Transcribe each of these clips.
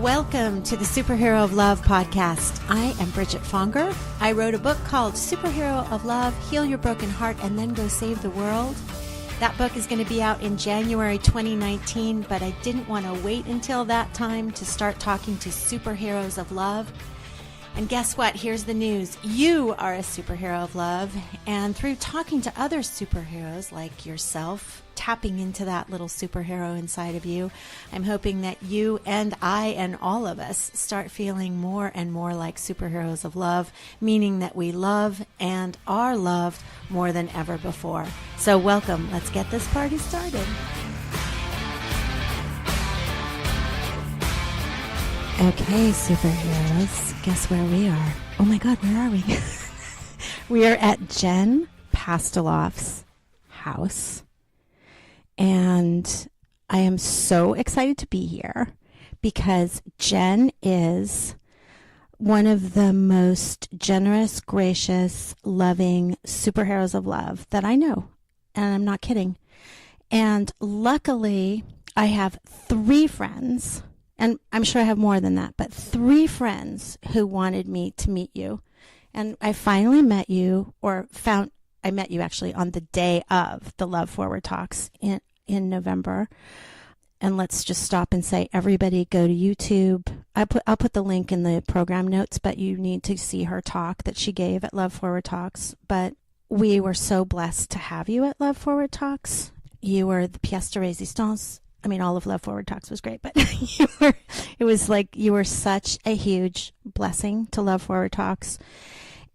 Welcome to the Superhero of Love podcast. I am Bridget Fonger. I wrote a book called Superhero of Love, Heal Your Broken Heart, and Then Go Save the World. That book is going to be out in January 2019, but I didn't want to wait until that time to start talking to superheroes of love. And guess what? Here's the news. You are a superhero of love. And through talking to other superheroes like yourself, tapping into that little superhero inside of you, I'm hoping that you and I and all of us start feeling more and more like superheroes of love, meaning that we love and are loved more than ever before. So welcome. Let's get this party started. Okay, superheroes, guess where we are? Oh my God, where are we? We are at Jen Pastiloff's house, and I am so excited to be here because Jen is one of the most generous, gracious, loving superheroes of love that I know, and I'm not kidding. And luckily, I have 3 friends, and I'm sure I have more than that, but 3 friends who wanted me to meet you. And I finally met you, I met you actually on the day of the Love Forward Talks in November. And let's just stop and say, everybody go to YouTube. I'll put the link in the program notes, but you need to see her talk that she gave at Love Forward Talks. But we were so blessed to have you at Love Forward Talks. You were the pièce de résistance. I mean, all of Love Forward Talks was great, but it was like you were such a huge blessing to Love Forward Talks.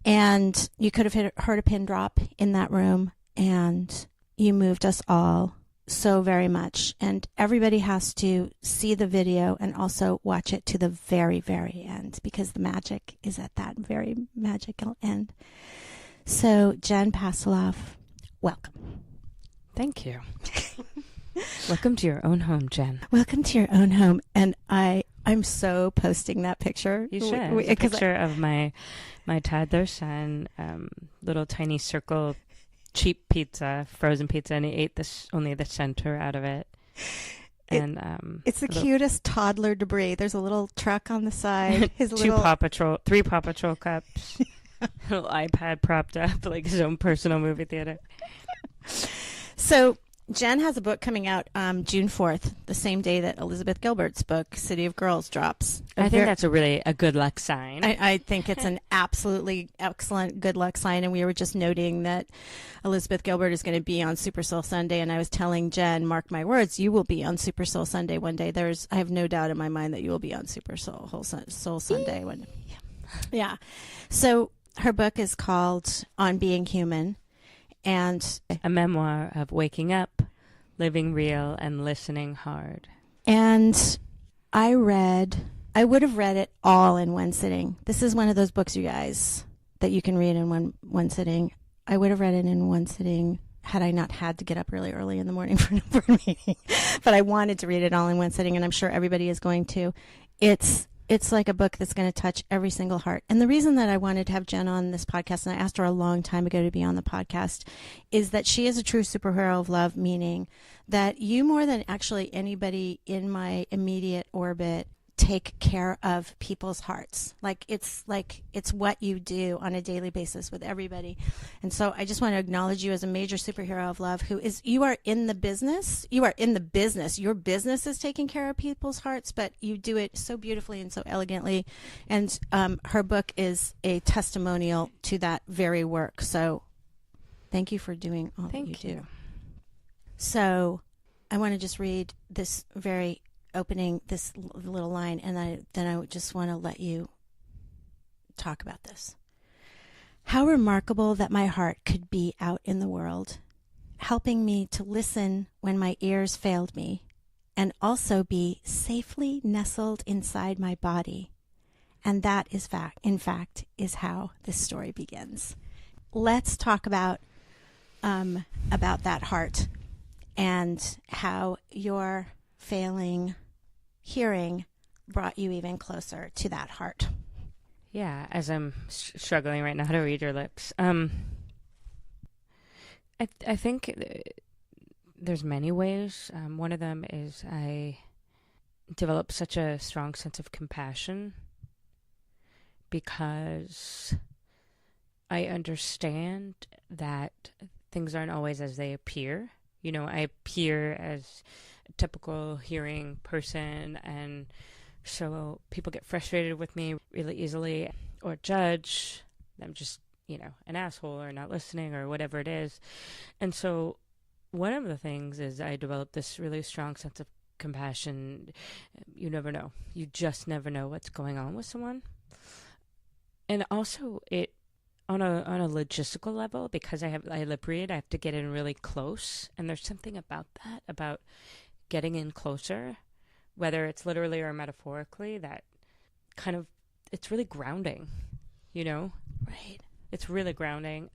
And you could have heard a pin drop in that room, and you moved us all so very much. And everybody has to see the video and also watch it to the very, very end, because the magic is at that very magical end. So, Jen Pastiloff, welcome. Thank you. Welcome to your own home, Jen. Welcome to your own home. And I'm so posting that picture. You should. It's a picture of my toddler son, little tiny circle, cheap pizza, frozen pizza, and he ate only the center out of it. And it's the cutest toddler debris. There's a little truck on the side. 3 Paw Patrol cups, little iPad propped up like his own personal movie theater. So Jen has a book coming out June 4th, the same day that Elizabeth Gilbert's book, City of Girls, drops. I think that's a good luck sign. I think it's an absolutely excellent good luck sign. And we were just noting that Elizabeth Gilbert is going to be on Super Soul Sunday. And I was telling Jen, mark my words, you will be on Super Soul Sunday one day. I have no doubt in my mind that you will be on Super Soul Sunday. Yeah. So her book is called On Being Human. And a memoir of waking up, living real, and listening hard. And I would have read it all in one sitting. This is one of those books, you guys, that you can read in one sitting. I would have read it in one sitting had I not had to get up really early in the morning for an important meeting. But I wanted to read it all in one sitting, and I'm sure everybody is going to. It's like a book that's going to touch every single heart. And the reason that I wanted to have Jen on this podcast, and I asked her a long time ago to be on the podcast, is that she is a true superhero of love, meaning that you, more than actually anybody in my immediate orbit, take care of people's hearts. It's what you do on a daily basis with everybody. And so I just want to acknowledge you as a major superhero of love you are in the business. Your business is taking care of people's hearts, but you do it so beautifully and so elegantly. And her book is a testimonial to that very work. So thank you for doing all that you do. So I want to just read this very opening, this little line, and then I just want to let you talk about this. How remarkable that my heart could be out in the world, helping me to listen when my ears failed me, and also be safely nestled inside my body. And that is in fact, is how this story begins. Let's talk about that heart and how your failing hearing brought you even closer to that heart. Yeah, as I'm struggling right now to read your lips. I think there's many ways. One of them is I developed such a strong sense of compassion because I understand that things aren't always as they appear. You know, I appear as a typical hearing person, and so people get frustrated with me really easily or judge I'm just, an asshole or not listening or whatever it is. And so one of the things is I developed this really strong sense of compassion. You never know. You just never know what's going on with someone. And also it on a logistical level, because I lip read, I have to get in really close, and there's something about that, about getting in closer, whether it's literally or metaphorically, that kind of, it's really grounding, Right. It's really grounding.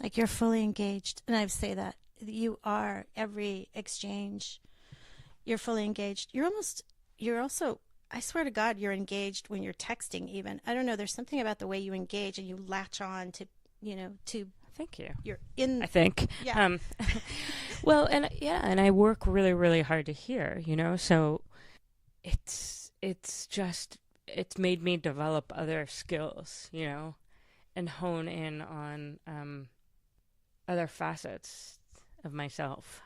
Like you're fully engaged, and I say that you are every exchange. You're fully engaged. You're also, I swear to God, you're engaged when you're texting even. I don't know. There's something about the way you engage and you latch on to, to. Thank you. You're in. I think. Yeah. Well, and I work really, really hard to hear, so it's made me develop other skills, and hone in on other facets of myself.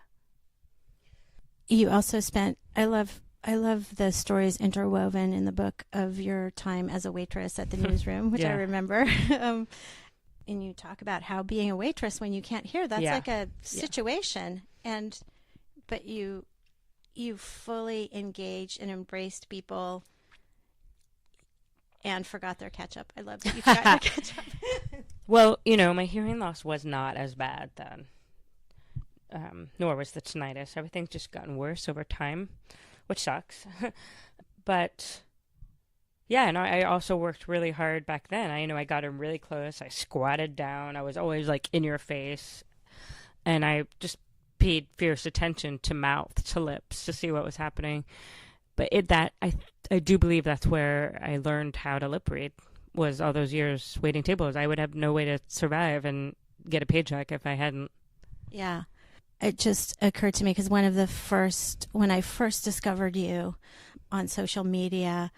You also spent, I love the stories interwoven in the book of your time as a waitress at the newsroom, which I remember. And you talk about how being a waitress when you can't hear, that's like a situation. But you fully engaged and embraced people and forgot their ketchup. I love that you forgot your ketchup. Well, my hearing loss was not as bad then. Nor was the tinnitus. Everything's just gotten worse over time, which sucks. But yeah, and I also worked really hard back then. I got in really close. I squatted down. I was always like in your face, and I just paid fierce attention to mouth, to lips, to see what was happening. But I do believe that's where I learned how to lip read, was all those years waiting tables. I would have no way to survive and get a paycheck if I hadn't. Yeah. It just occurred to me because when I first discovered you on social media,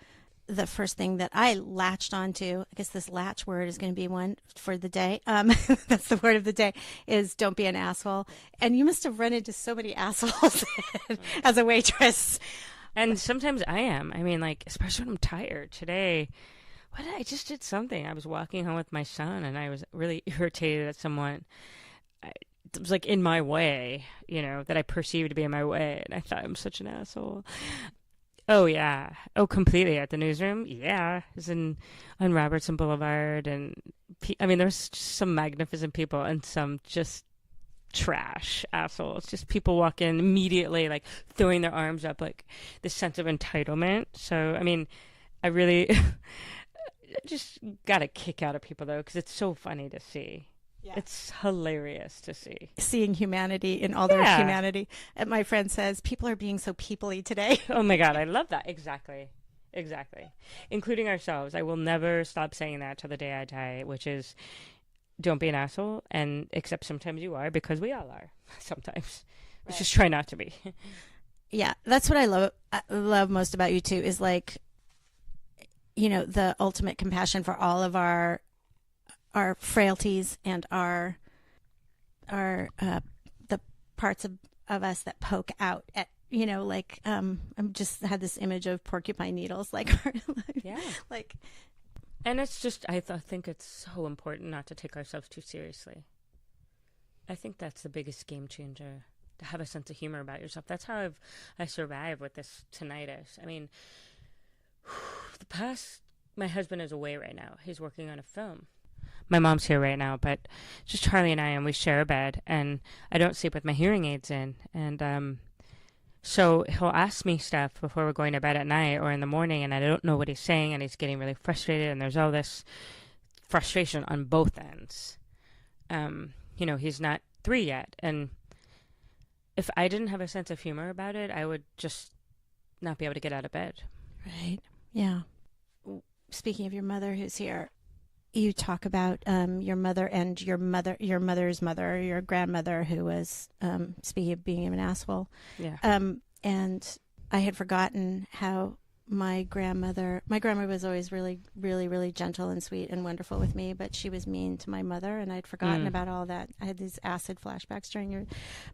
the first thing that I latched onto, I guess this latch word is going to be one for the day. That's the word of the day, is don't be an asshole. And you must have run into so many assholes as a waitress. And sometimes I am. I mean, like, especially when I'm tired. Today, I just did something. I was walking home with my son, and I was really irritated at someone. It was like in my way, that I perceived to be in my way. And I thought I'm such an asshole. Oh, yeah. Oh, completely. At the newsroom? Yeah. It was on Robertson Boulevard. And there's just some magnificent people and some just trash assholes. Just people walk in immediately, like throwing their arms up, like this sense of entitlement. So, I really just got a kick out of people, though, because it's so funny to see. Yeah. It's hilarious to see. Seeing humanity in all their humanity. And my friend says, people are being so people-y today. Oh my God, I love that. Exactly. Including ourselves. I will never stop saying that till the day I die, which is, don't be an asshole, and except sometimes you are, because we all are. Sometimes. Right. Just try not to be. Yeah, that's what I love most about you, too, is like, the ultimate compassion for all of our frailties and our the parts of us that poke out at, I'm just had this image of porcupine needles, and it's just, I think it's so important not to take ourselves too seriously. I think that's the biggest game changer, to have a sense of humor about yourself. That's how I survive with this tinnitus. My husband is away right now. He's working on a film. My mom's here right now, but just Charlie and I, and we share a bed, and I don't sleep with my hearing aids in. And so he'll ask me stuff before we're going to bed at night or in the morning, and I don't know what he's saying, and he's getting really frustrated, and there's all this frustration on both ends. He's not 3 yet, and if I didn't have a sense of humor about it, I would just not be able to get out of bed. Right. Yeah. Speaking of your mother who's here, you talk about your mother and your mother's mother, your grandmother, who was, speaking of being an asshole. Yeah. And I had forgotten how my grandmother was always really, really, really gentle and sweet and wonderful with me, but she was mean to my mother, and I'd forgotten about all that. I had these acid flashbacks during your,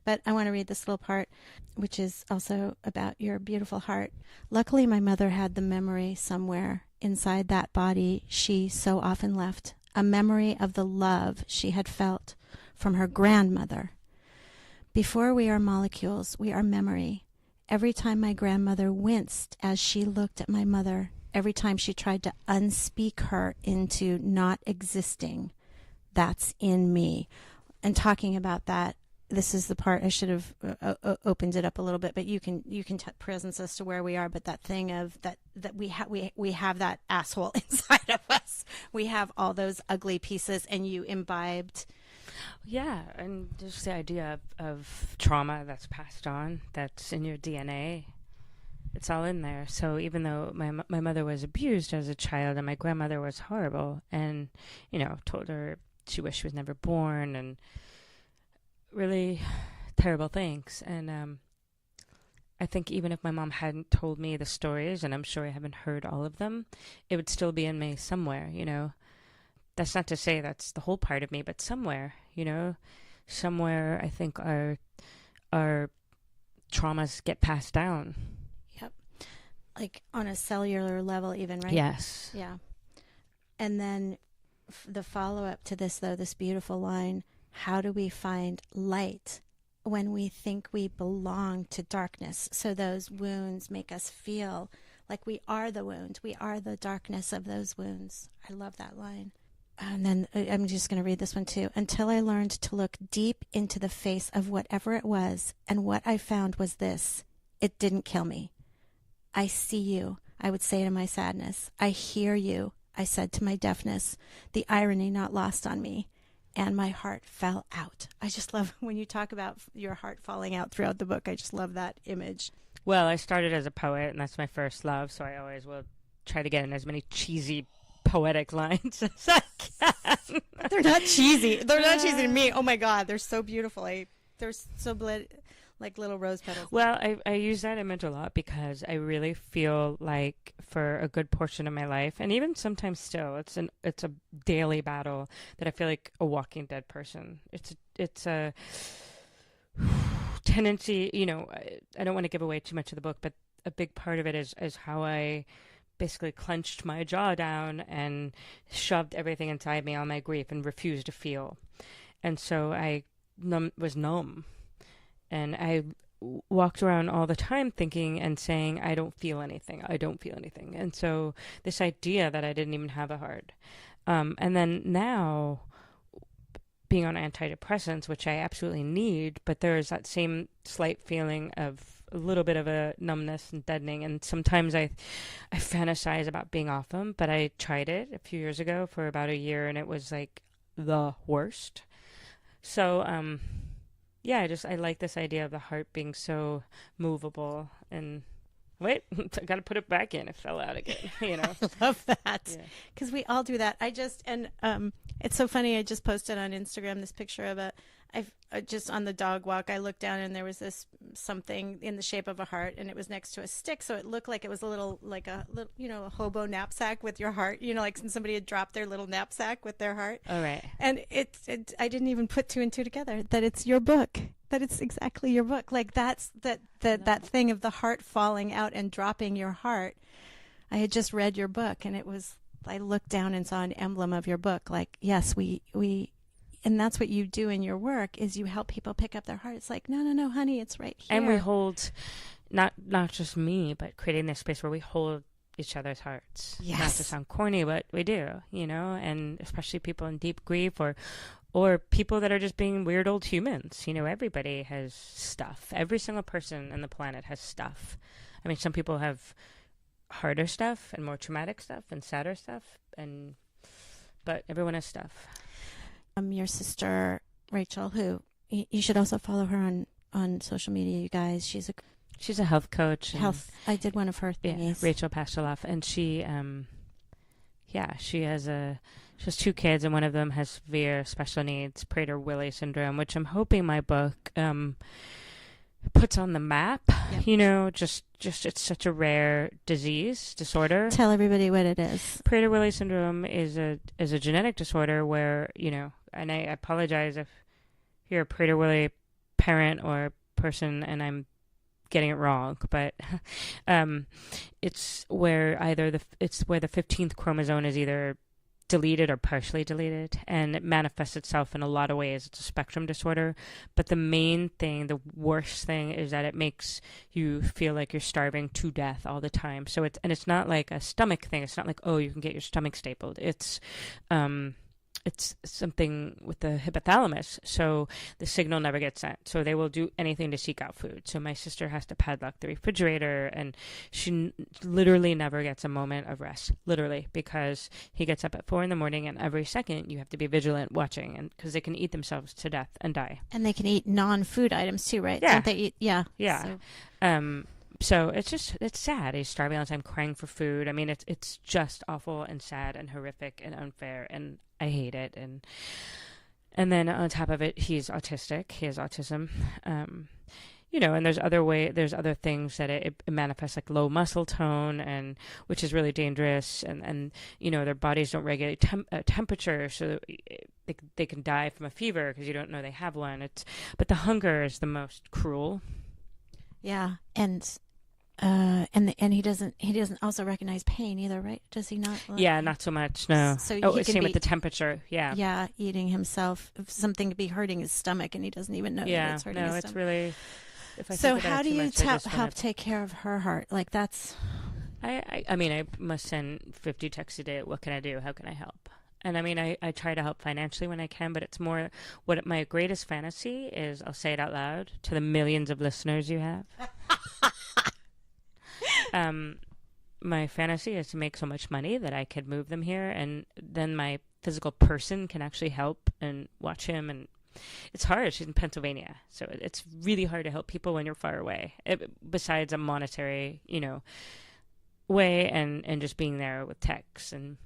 but I want to read this little part, which is also about your beautiful heart. Luckily, my mother had the memory somewhere inside that body she so often left, a memory of the love she had felt from her grandmother. Before we are molecules, we are memory. Every time my grandmother winced as she looked at my mother, every time she tried to unspeak her into not existing, that's in me. And talking about that, this is the part I should have opened it up a little bit, but you can presence us to where we are. But that thing of that we have that asshole inside of us. We have all those ugly pieces, and you imbibed. Yeah, and just the idea of trauma that's passed on, that's in your DNA. It's all in there. So even though my mother was abused as a child, and my grandmother was horrible, and told her she wished she was never born, and really terrible things. And I think even if my mom hadn't told me the stories, and I'm sure I haven't heard all of them, it would still be in me somewhere. That's not to say that's the whole part of me, but somewhere, somewhere I think our traumas get passed down. Yep. Like on a cellular level even, right? Yes. Yeah. And then the follow-up to this, though, this beautiful line, how do we find light when we think we belong to darkness? So those wounds make us feel like we are the wound. We are the darkness of those wounds. I love that line. And then I'm just going to read this one too. Until I learned to look deep into the face of whatever it was, and what I found was this: it didn't kill me. I see you, I would say to my sadness. I hear you, I said to my deafness, the irony not lost on me. And my heart fell out. I just love when you talk about your heart falling out throughout the book. I just love that image. Well, I started as a poet, and that's my first love, so I always will try to get in as many cheesy poetic lines as I can. They're not cheesy. They're not cheesy to me. Oh my God, they're so beautiful. They're so like little rose petals. Well, I use that image a lot because I really feel like for a good portion of my life, and even sometimes still, it's a daily battle that I feel like a Walking Dead person. It's a tendency, I don't want to give away too much of the book, but a big part of it is how I basically clenched my jaw down and shoved everything inside me, all my grief, and refused to feel. And so I was numb. And I walked around all the time thinking and saying, I don't feel anything. I don't feel anything. And so this idea that I didn't even have a heart. And then now, being on antidepressants, which I absolutely need, but there's that same slight feeling of a little bit of a numbness and deadening. And sometimes I fantasize about being off them, but I tried it a few years ago for about a year, and it was like the worst. So, yeah, I like this idea of the heart being so movable. And wait, I got to put it back in. It fell out again, I love that. Because we all do that. It's so funny. I just posted on Instagram this picture of just on the dog walk, I looked down and there was this something in the shape of a heart, and it was next to a stick. So it looked like it was a little, a hobo knapsack with your heart, like somebody had dropped their little knapsack with their heart. All right. And I didn't even put two and two together, that it's your book, that it's exactly your book. Like that thing of the heart falling out and dropping your heart. I had just read your book, and I looked down and saw an emblem of your book. Like, yes, we and that's what you do in your work, is you help people pick up their heart. It's like, no, honey, it's right here. And we hold, not just me, but creating this space where we hold each other's hearts. Yes. Not to sound corny, but we do, and especially people in deep grief or people that are just being weird old humans. Everybody has stuff. Every single person on the planet has stuff. I mean, some people have harder stuff and more traumatic stuff and sadder stuff, but everyone has stuff. Your sister Rachel, who you should also follow her on social media, you guys. She's a health coach. I did one of her thingies. Yeah, Rachel Pastiloff, and she has two kids, and one of them has severe special needs, Prader-Willi syndrome, which I'm hoping my book puts on the map, Yep. you know, just it's such a rare disorder. Tell everybody what it is. Prader-Willi syndrome is a genetic disorder where, you know, and I apologize if you're a Prader-Willi parent or person and I'm getting it wrong, but it's where the 15th chromosome is either deleted or partially deleted, and it manifests itself in a lot of ways. It's a spectrum disorder, but the main thing, the worst thing, is that it makes you feel like you're starving to death all the time. So it's not like a stomach thing. It's not like, oh, you can get your stomach stapled. It's something with the hypothalamus, so the signal never gets sent. So they will do anything to seek out food. So my sister has to padlock the refrigerator, and she literally never gets a moment of rest, literally, because he gets up at 4 a.m, and every second you have to be vigilant watching, and because they can eat themselves to death and die. And they can eat non-food items too, right? Yeah. Don't they eat? Yeah. Yeah. So it's sad. He's starving all the time, crying for food. I mean, it's just awful and sad and horrific and unfair, and I hate it. And then on top of it, he's autistic. He has autism. You know, and there's other things that it manifests, like low muscle tone, and which is really dangerous. And you know, their bodies don't regulate temperature, so they can die from a fever because you don't know they have one. But the hunger is the most cruel. Yeah, and he doesn't also recognize pain either, right? Does he not? Yeah, not so much. No. So same with the temperature. Yeah. Yeah, eating himself, something to be hurting his stomach, and he doesn't even know that it's hurting his stomach. It's really. So how do you help take care of her heart? Like that's. I mean, I must send 50 texts a day. What can I do? How can I help? And I mean, I try to help financially when I can, but it's more what my greatest fantasy is. I'll say it out loud to the millions of listeners you have. My fantasy is to make so much money that I could move them here, and then my physical person can actually help and watch him. And it's hard. She's in Pennsylvania, so it's really hard to help people when you're far away. Besides a monetary, you know, way, and just being there with texts and.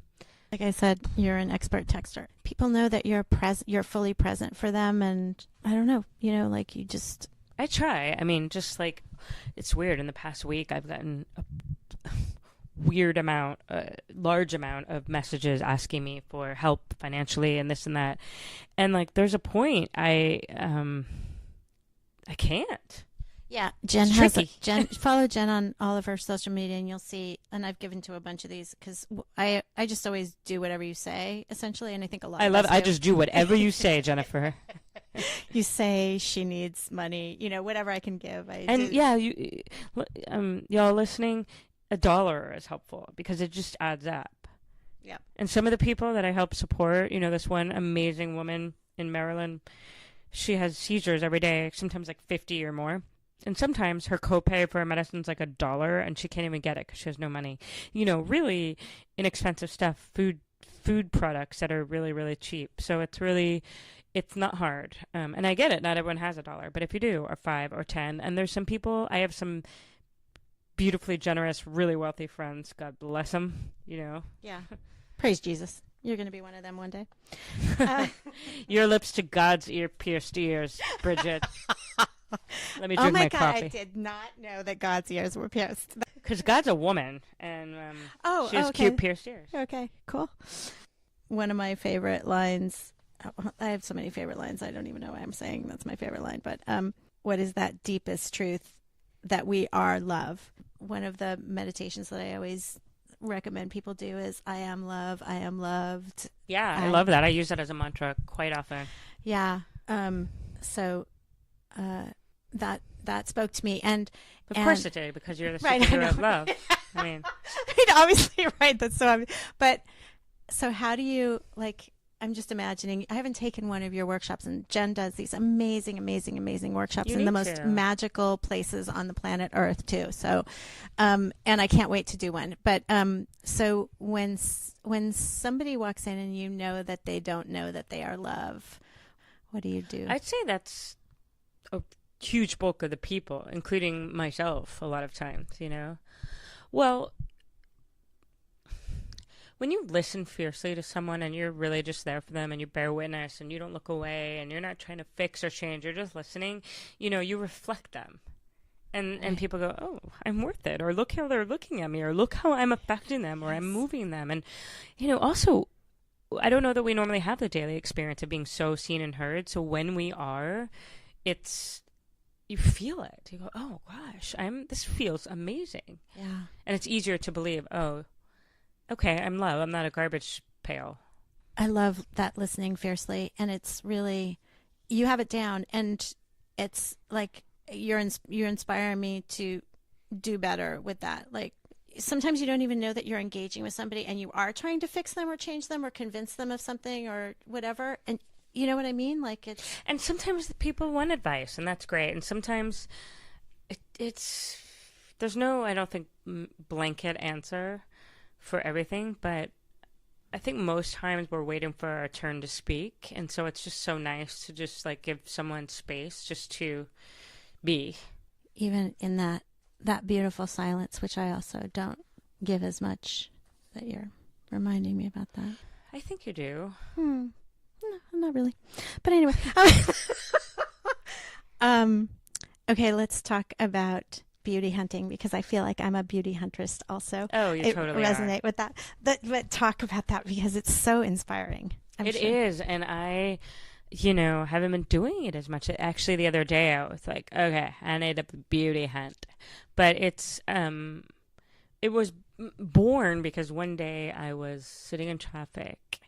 Like I said, you're an expert texter. People know that you're fully present for them, and I don't know, you know, like you just. I try. I mean, just like, it's weird. In the past week, I've gotten a large amount of messages asking me for help financially and this and that, and like, there's a point I can't. Yeah, Jen follow Jen on all of her social media, and you'll see. And I've given to a bunch of these because I just always do whatever you say, essentially. And I think a lot. I just do whatever you say, Jennifer. You say she needs money, you know, whatever I can give. Yeah, y'all listening, $1 is helpful because it just adds up. Yeah. And some of the people that I help support, you know, this one amazing woman in Maryland, she has seizures every day, sometimes like 50 or more. And sometimes her copay for her medicine is like $1, and she can't even get it because she has no money. You know, really inexpensive stuff, food products that are really, really cheap. So it's not hard. And I get it. Not everyone has $1, but if you do, or 5 or 10, and there's some people, I have some beautifully generous, really wealthy friends. God bless them, you know. Yeah. Praise Jesus. You're going to be one of them one day. Your lips to God's ear-pierced ears, Bridget. Let me drink my coffee. I did not know that God's ears were pierced. Because God's a woman, and she has cute pierced ears. Okay, cool. One of my favorite lines, I have so many favorite lines, I don't even know why I'm saying that's my favorite line, but what is that deepest truth that we are love? One of the meditations that I always recommend people do is, I am love, I am loved. Yeah, I love that. I use that as a mantra quite often. Yeah. That spoke to me, and of course it did, because you're the right, superhero of love. I mean, obviously, right? That's so obvious. But so, how do you like? I'm just imagining. I haven't taken one of your workshops, and Jen does these amazing, amazing, amazing workshops in the most magical places on the planet Earth too. So, and I can't wait to do one. But so when somebody walks in and you know that they don't know that they are love, what do you do? I'd say that's a huge bulk of the people, including myself, a lot of times, you know. Well, when you listen fiercely to someone and you're really just there for them and you bear witness and you don't look away and you're not trying to fix or change, you're just listening, you reflect them. And people go, oh, I'm worth it. Or look how they're looking at me. Or look how I'm affecting them. Or I'm moving them. And, also, I don't know that we normally have the daily experience of being so seen and heard. So when we are, you feel it. You go, oh, gosh, this feels amazing. Yeah. And it's easier to believe, oh, okay, I'm love. I'm not a garbage pail. I love that listening fiercely. And it's really, you have it down. And it's like, you're inspiring me to do better with that. Like, sometimes you don't even know that you're engaging with somebody and you are trying to fix them or change them or convince them of something or whatever. And you know what I mean? Like, and sometimes people want advice, and that's great. And sometimes there's no, I don't think, blanket answer for everything, but I think most times we're waiting for our turn to speak. And so it's just so nice to just like give someone space just to be, even in that beautiful silence, which I also don't give as much. That you're reminding me about that. I think you do. No, not really. But anyway, okay, let's talk about beauty hunting, because I feel like I'm a beauty huntress also. Oh, you totally resonate with that. But talk about that, because it's so inspiring. It is, and I haven't been doing it as much. Actually, the other day I was like, okay, I need a beauty hunt. But it was born because one day I was sitting in traffic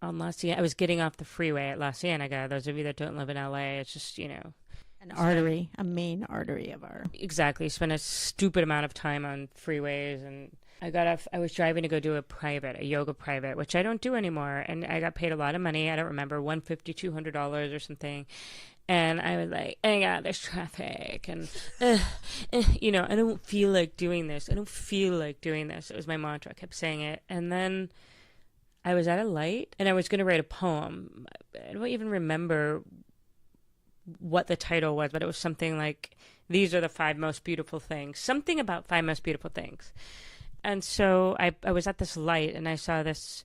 on La Cienega. I was getting off the freeway at La Cienega. Those of you that don't live in LA, it's just, an artery, a main artery of our... Exactly. Spent a stupid amount of time on freeways, and I got off. I was driving to go do a yoga private, which I don't do anymore. And I got paid a lot of money. I don't remember, $150, $200 or something. And I was like, oh my God, there's traffic. And, I don't feel like doing this. I don't feel like doing this. It was my mantra. I kept saying it. And then I was at a light and I was going to write a poem. I don't even remember what the title was, but it was something like, these are the 5 most beautiful things. Something about 5 most beautiful things. And so I was at this light and I saw this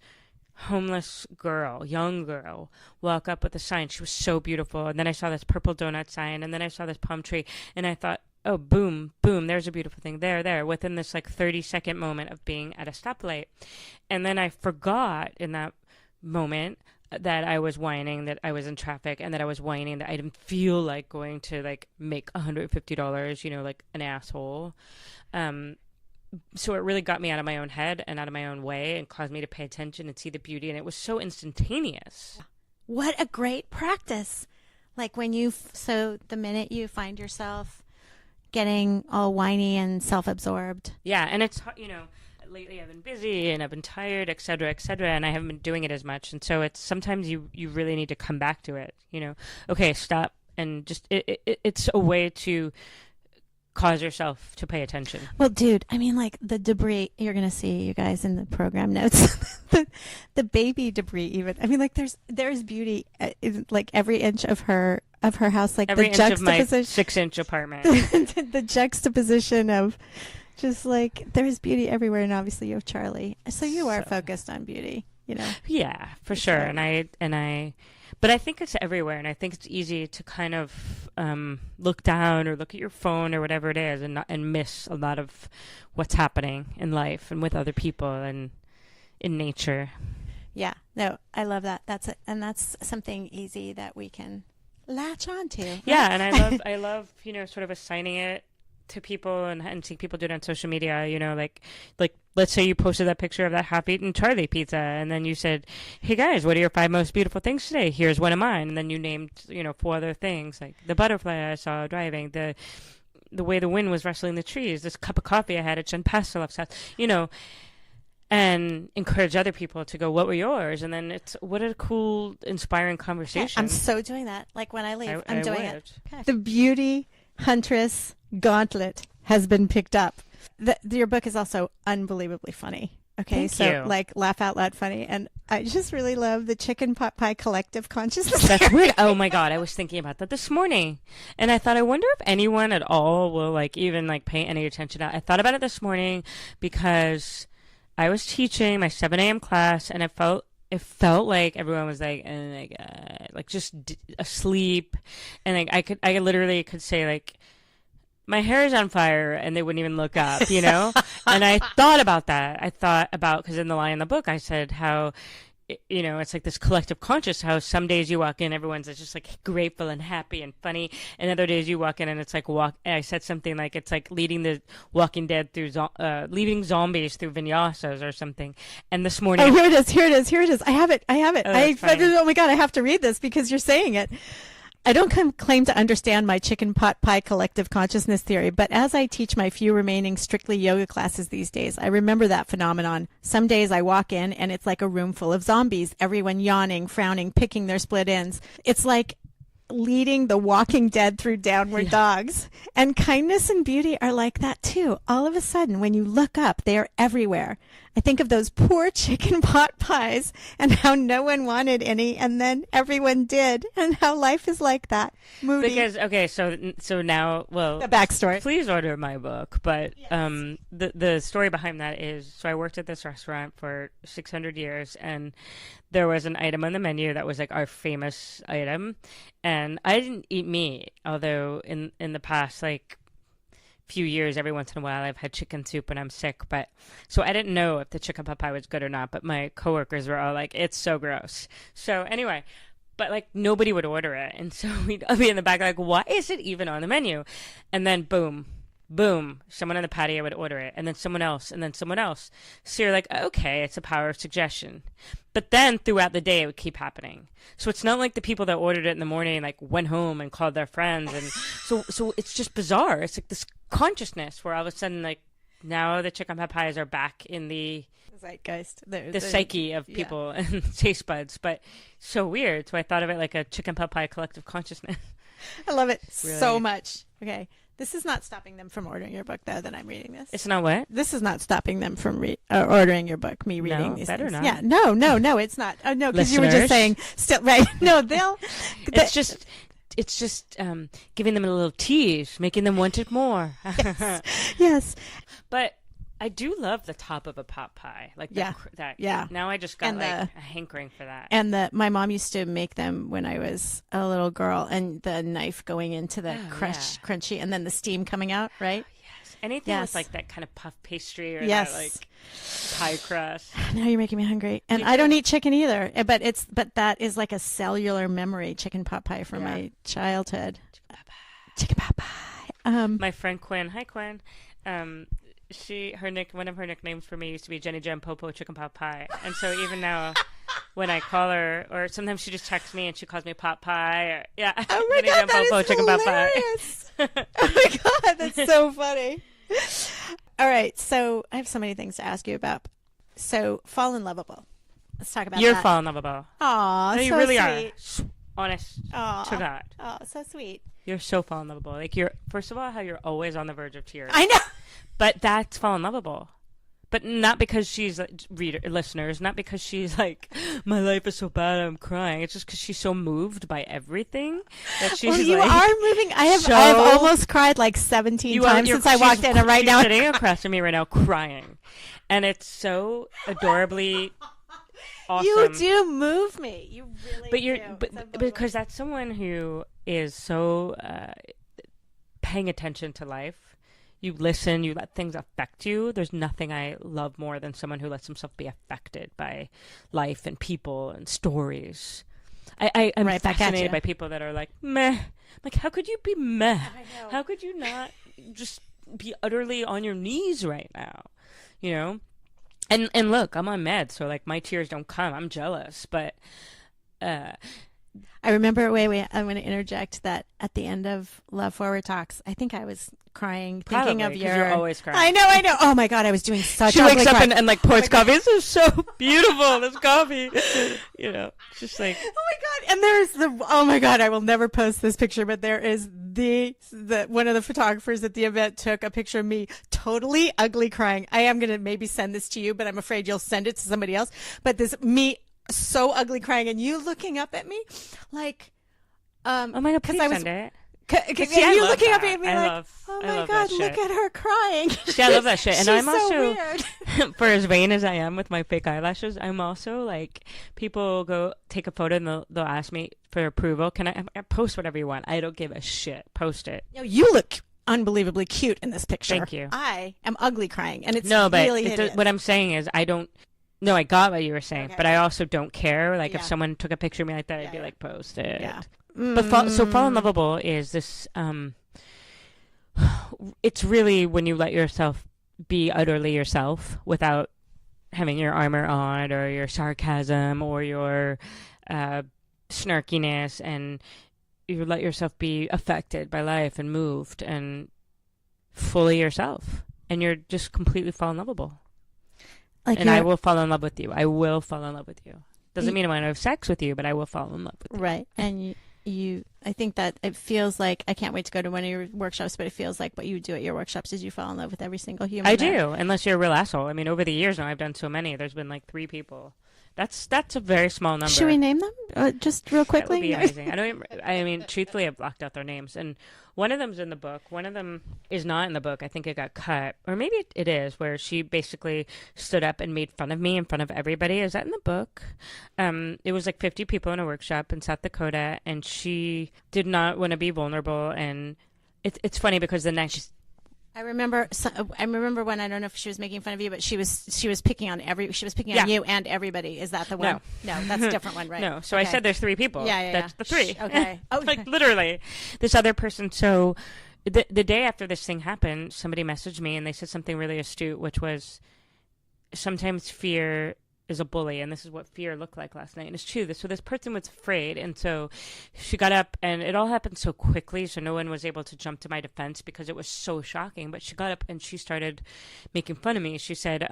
homeless girl, young girl, walk up with a sign. She was so beautiful. And then I saw this purple donut sign, and then I saw this palm tree, and I thought, oh, boom, boom, there's a beautiful thing there, within this like 30-second moment of being at a stoplight. And then I forgot in that moment that I was whining that I was in traffic, and that I was whining that I didn't feel like going to like make $150, like an asshole. So it really got me out of my own head and out of my own way, and caused me to pay attention and see the beauty. And it was so instantaneous. What a great practice. Like when so the minute you find yourself getting all whiny and self-absorbed. Yeah. And it's, lately I've been busy and I've been tired, et cetera, and I haven't been doing it as much. And so it's sometimes you really need to come back to it, okay, stop. And just, it's a way to cause yourself to pay attention. Well, dude, I mean, like the debris, you're going to see, you guys, in the program notes, the baby debris even. I mean, like there's beauty in like every inch of her house, like every the inch of my juxtaposition, 6-inch apartment. the juxtaposition of just like, there's beauty everywhere. And obviously you have Charlie. So you are focused on beauty, Yeah, for sure. And but I think it's everywhere, and I think it's easy to kind of look down or look at your phone or whatever it is, and miss a lot of what's happening in life and with other people and in nature. Yeah. No, I love that. That's something easy that we can latch onto. Right? Yeah, and I love sort of assigning it to people and see people do it on social media, like let's say you posted that picture of that half-eaten Charlie pizza, and then you said, hey guys, what are your 5 most beautiful things today? Here's one of mine. And then you named 4 other things, like the butterfly I saw driving, the way the wind was rustling the trees, this cup of coffee I had at Jen Pastiloff's house, and encourage other people to go, what were yours? And then what a cool, inspiring conversation. Yeah, I'm so doing that. Like when I leave, I'm doing it. Okay. The Beauty Huntress Gauntlet has been picked up. Your book is also unbelievably funny. Okay, Thank you. Like laugh out loud funny. And I just really love the chicken pot pie collective consciousness. That's weird. Oh my God. I was thinking about that this morning. And I thought, I wonder if anyone at all will even pay any attention. I thought about it this morning because I was teaching my 7 a.m. class, and it felt like everyone was like, oh my God, like just asleep. And like I literally could say like, my hair is on fire, and they wouldn't even look up, you know? And I thought about that. Because in the line in the book, I said how, you know, it's like this collective conscious, how some days you walk in, everyone's just like grateful and happy and funny. And other days you walk in and it's like and I said something like, it's like leading the Walking Dead through, leading zombies through vinyasas or something. And this morning. Oh, here it is. I have it. Oh my God, I have to read this because you're saying it. I don't claim to understand my chicken pot pie collective consciousness theory, but as I teach my few remaining strictly yoga classes these days, I remember that phenomenon. Some days I walk in and it's like a room full of zombies, everyone yawning, frowning, picking their split ends. It's like leading the Walking Dead through downward dogs. And kindness and beauty are like that too. All of a sudden, when you look up, they are everywhere. I think of those poor chicken pot pies and how no one wanted any and then everyone did, and how life is like that. Moody. Because, okay, so now, well, the backstory. Please order my book. But the story behind that is, so I worked at this restaurant for 600 years, and there was an item on the menu that was like our famous item. And I didn't eat meat, although in the past, like, few years, every once in a while I've had chicken soup when I'm sick, but so I didn't know if the chicken pot pie was good or not, but my coworkers were all like, it's so gross. So anyway, but like nobody would order it, and so we'd be in the back like, why is it even on the menu? And then boom, someone on the patio would order it, and then someone else, and then someone else. So you're like, okay, it's a power of suggestion. But then throughout the day, it would keep happening. So it's not like the people that ordered it in the morning like went home and called their friends, and so it's just bizarre. It's like this consciousness where all of a sudden, like, now the chicken pot pies are back in the zeitgeist, the psyche of people and taste buds. But so weird. So I thought of it like a chicken pot pie collective consciousness. I love it really. So much. Okay. This is not stopping them from ordering your book, though, that I'm reading this. It's not what? This is not stopping them from ordering your book, me reading these better things. not. Yeah, no, it's not. Oh, no, because you were just saying, still, right. No, it's just giving them a little tease, making them want it more. Yes. But I do love the top of a pot pie. Like that. Yeah. Now I just got a hankering for that. And my mom used to make them when I was a little girl, and the knife going into the crunchy, and then the steam coming out, right? Yes. Anything with like that kind of puff pastry or that like pie crust. Now you're making me hungry. And I don't eat chicken either, but that is like a cellular memory, chicken pot pie from my childhood. Chicken pot pie. My friend Quinn. Hi, Quinn. One of her nicknames for me used to be Jenny Jem Popo Chicken Pot Pie, and so even now, when I call her, or sometimes she just texts me and she calls me Pot Pie. Or, oh my Jenny God, Jem that Popo is Chicken hilarious. Pot Pie. Oh my God, that's so funny. All right, so I have so many things to ask you about. So, Fallen Lovable. Let's talk about You're that. fallen lovable. Aw, no, you so really sweet. are. Honest to God. Oh, so sweet. You're so fallen lovable. Like, you're, first of all, how you're always on the verge of tears. I know. But that's fallen lovable. But not because she's listeners, not because she's like, my life is so bad, I'm crying. It's just because she's so moved by everything that she's you like, are moving. I've almost cried like 17 times since I walked in, and right now sitting across from me right now crying, and it's so adorably awesome. You do move me. You really do. But because that's someone who is so paying attention to life. You listen, you let things affect you. There's nothing I love more than someone who lets himself be affected by life and people and stories. I'm fascinated by people that are like, meh. Like, how could you be meh? How could you not just be utterly on your knees right now? You know? And look, I'm on meds, so like my tears don't come. I'm jealous, but I remember, wait, I'm going to interject that at the end of Love Forward Talks, I think I was crying, thinking of your... You're always crying. I know. Oh my God, I was doing such She wakes up cry. and like pours coffee. This is so beautiful, this coffee. You know, it's just like... Oh my God, and there's oh my God, I will never post this picture, but there is the one of the photographers at the event took a picture of me totally ugly crying. I am going to maybe send this to you, but I'm afraid you'll send it to somebody else. But this me... so ugly crying, and you looking up at me like oh my God, please send it. See, I you love looking that. at me and being like, oh I my love God, that look shit. at her crying. See, I love that shit. And She's I'm so also, weird. for as vain as I am with my fake eyelashes, I'm also like, people go take a photo and they'll ask me for approval. Can I post whatever you want? I don't give a shit. Post it. You look unbelievably cute in this picture. Thank you. I am ugly crying, and it's No, but really hideous. what I'm saying is I don't. No, I got what you were saying, Okay. but I also don't care. Like if Yeah. someone took a picture of me like that, I'd Yeah, be yeah. like, post it. Yeah. But Fall Unlovable is this. It's really when you let yourself be utterly yourself without having your armor on or your sarcasm or your snarkiness, and you let yourself be affected by life and moved and fully yourself, and you're just completely fall unlovable. Like, and I will fall in love with you. I will fall in love with you. Doesn't mean I want to have sex with you, but I will fall in love with you. right. And you, I think that it feels like, I can't wait to go to one of your workshops, but it feels like what you do at your workshops is you fall in love with every single human. I do, unless you're a real asshole. I mean, over the years now, I've done so many. There's been like 3 people. That's a very small number. Should we name them just real quickly? That would be amazing. I mean, truthfully, I've blocked out their names, and one of them's in the book. One of them is not in the book. I think it got cut, or maybe it is, where she basically stood up and made fun of me in front of everybody. Is that in the book? It was like 50 people in a workshop in South Dakota, and she did not want to be vulnerable. And it's funny because the next. I remember when, I don't know if she was making fun of you, but she was picking on on you and everybody. Is that the one? No, that's a different one, right? No. So okay. I said there's 3 people. Yeah. That's the 3. Okay. Oh, like literally, this other person. So the day after this thing happened, somebody messaged me and they said something really astute, which was sometimes fear is a bully, and this is what fear looked like last night. And it's true. So this person was afraid, and so she got up, and it all happened so quickly, so no one was able to jump to my defense because it was so shocking. But she got up and she started making fun of me. She said,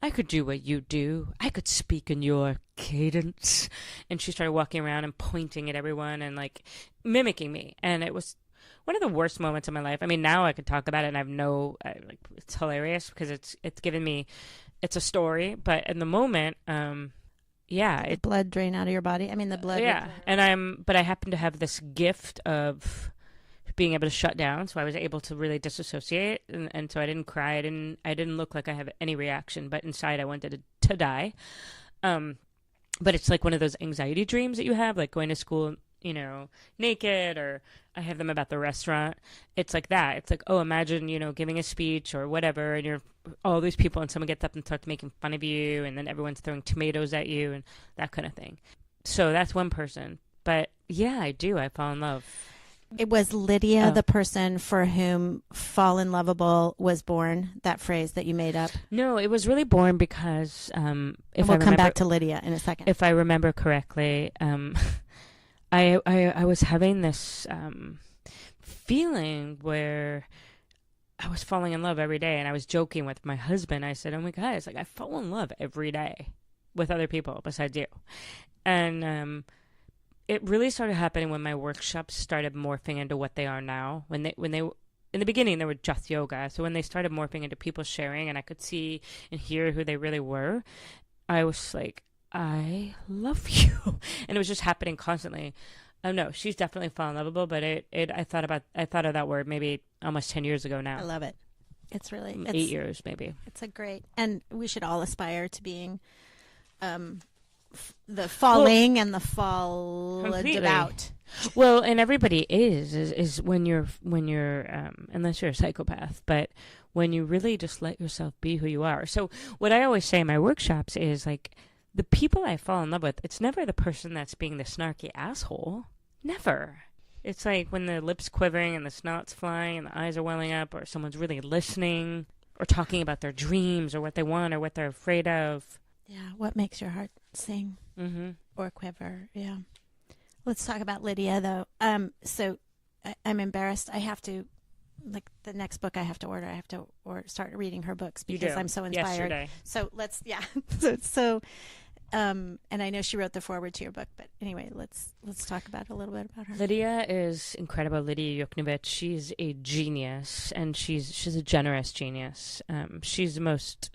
I could do what you do. I could speak in your cadence. And she started walking around and pointing at everyone and like mimicking me. And it was one of the worst moments of my life. I mean, now I could talk about it and it's hilarious because it's given me, it's a story, but in the moment, the blood drain out of your body. I mean, the blood. Yeah, but I happen to have this gift of being able to shut down, so I was able to really disassociate, and so I didn't cry. I didn't look like I have any reaction, but inside I wanted to die. But it's like one of those anxiety dreams that you have, like going to school, naked, or I have them about the restaurant. It's like that. It's like, oh, imagine, giving a speech or whatever, and you're all these people, and someone gets up and starts making fun of you, and then everyone's throwing tomatoes at you, and that kind of thing. So that's one person. But yeah, I do. I fall in love. It was Lydia, the person for whom Fall in Lovable was born, that phrase that you made up? No, it was really born because we'll come back to Lydia in a second. If I remember correctly, I was having this feeling where I was falling in love every day, and I was joking with my husband. I said, oh my God, it's like I fall in love every day with other people besides you. And it really started happening when my workshops started morphing into what they are now. When they in the beginning, they were just yoga. So when they started morphing into people sharing, and I could see and hear who they really were, I was like, I love you. And it was just happening constantly. Oh no, she's definitely fall unlovable, but I thought of that word maybe almost 10 years ago now. I love it. It's really 8 years maybe. It's a great, and we should all aspire to being the falling and the fall about. Well, and everybody is when you're unless you're a psychopath, but when you really just let yourself be who you are. So what I always say in my workshops is like, the people I fall in love with, it's never the person that's being the snarky asshole. Never. It's like when the lips quivering and the snot's flying and the eyes are welling up, or someone's really listening or talking about their dreams or what they want or what they're afraid of. Yeah, what makes your heart sing or quiver. Yeah. Let's talk about Lydia, though. So I'm embarrassed. I have to, like, the next book I have to order, start reading her books because I'm so inspired. Yesterday. So let's, and I know she wrote the foreword to your book, but anyway, let's talk about a little bit about her. Lydia is incredible. Lydia Yuknovich. She's a genius, and she's a generous genius. She's the most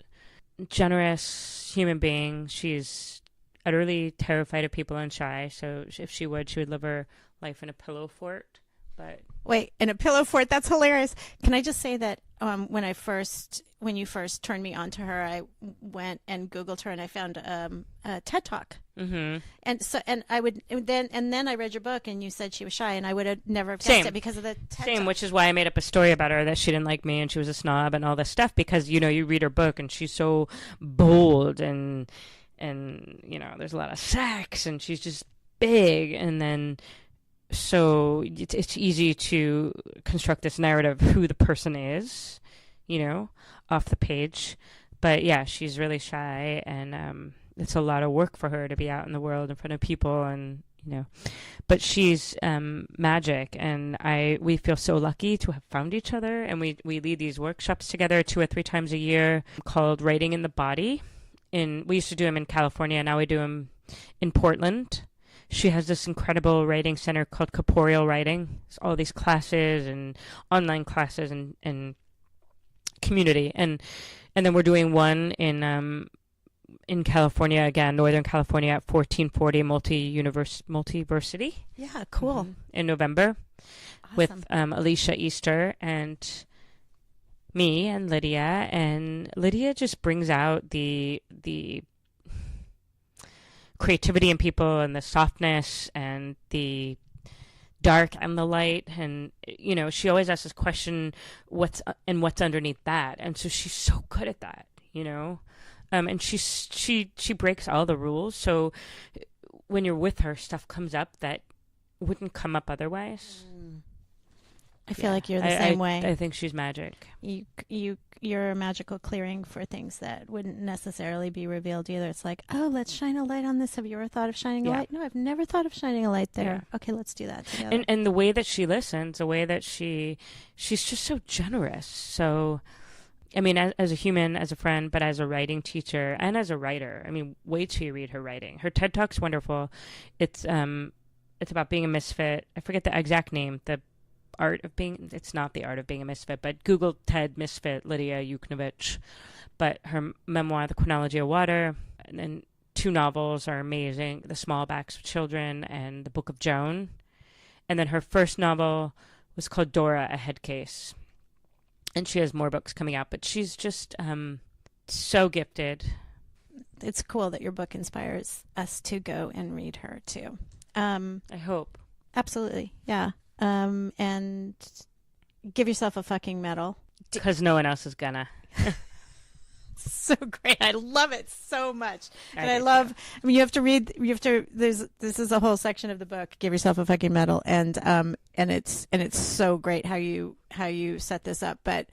generous human being. She's utterly terrified of people and shy. So if she would live her life in a pillow fort But Wait, in a pillow fort? That's hilarious. Can I just say that when you first turned me on to her, I went and Googled her and I found a TED Talk. mm-hmm. And then I read your book and you said she was shy and I would have never guessed it because of the TED Talk. Which is why I made up a story about her that she didn't like me and she was a snob and all this stuff, because you read her book and she's so bold and there's a lot of sex and she's just big, and then so it's easy to construct this narrative of who the person is, off the page. But yeah, she's really shy, and it's a lot of work for her to be out in the world in front of people, and but she's magic, and we feel so lucky to have found each other, and we lead these workshops together 2 or 3 times a year called Writing in the Body. We used to do them in California, now we do them in Portland. She has this incredible writing center called Corporeal Writing. It's all these classes and online classes and community. And then we're doing one in California, again, Northern California at 1440 Multiversity. Yeah, cool. In November. Awesome. With Alicia Easter and me and Lydia. And Lydia just brings out the creativity in people and the softness and the dark and the light, and she always asks this question, what's underneath that, and so she's so good at that, and she breaks all the rules, so when you're with her, stuff comes up that wouldn't come up otherwise. I feel like you're the same way. I think she's magic. You're a magical clearing for things that wouldn't necessarily be revealed either. It's like, oh, let's shine a light on this. Have you ever thought of shining a light? No, I've never thought of shining a light there. Yeah. Okay, let's do that together. And the way that she listens, the way that she's just so generous. So, I mean, as a human, as a friend, but as a writing teacher and as a writer, I mean, wait till you read her writing. Her TED Talk's wonderful. It's about being a misfit. I forget the exact name. It's not The Art of Being a Misfit, but Google TED Misfit, Lydia Yuknovich. But her memoir, The Chronology of Water, and then 2 novels are amazing, The Small Backs of Children and The Book of Joan. And then her first novel was called Dora, A Head Case. And she has more books coming out, but she's just so gifted. It's cool that your book inspires us to go and read her, too. I hope. Absolutely, yeah. And give yourself a fucking medal. Because no one else is gonna. So great. I love it so much. I mean, you have to read, this is a whole section of the book, Give Yourself a Fucking Medal. And it's so great how you set this up. But,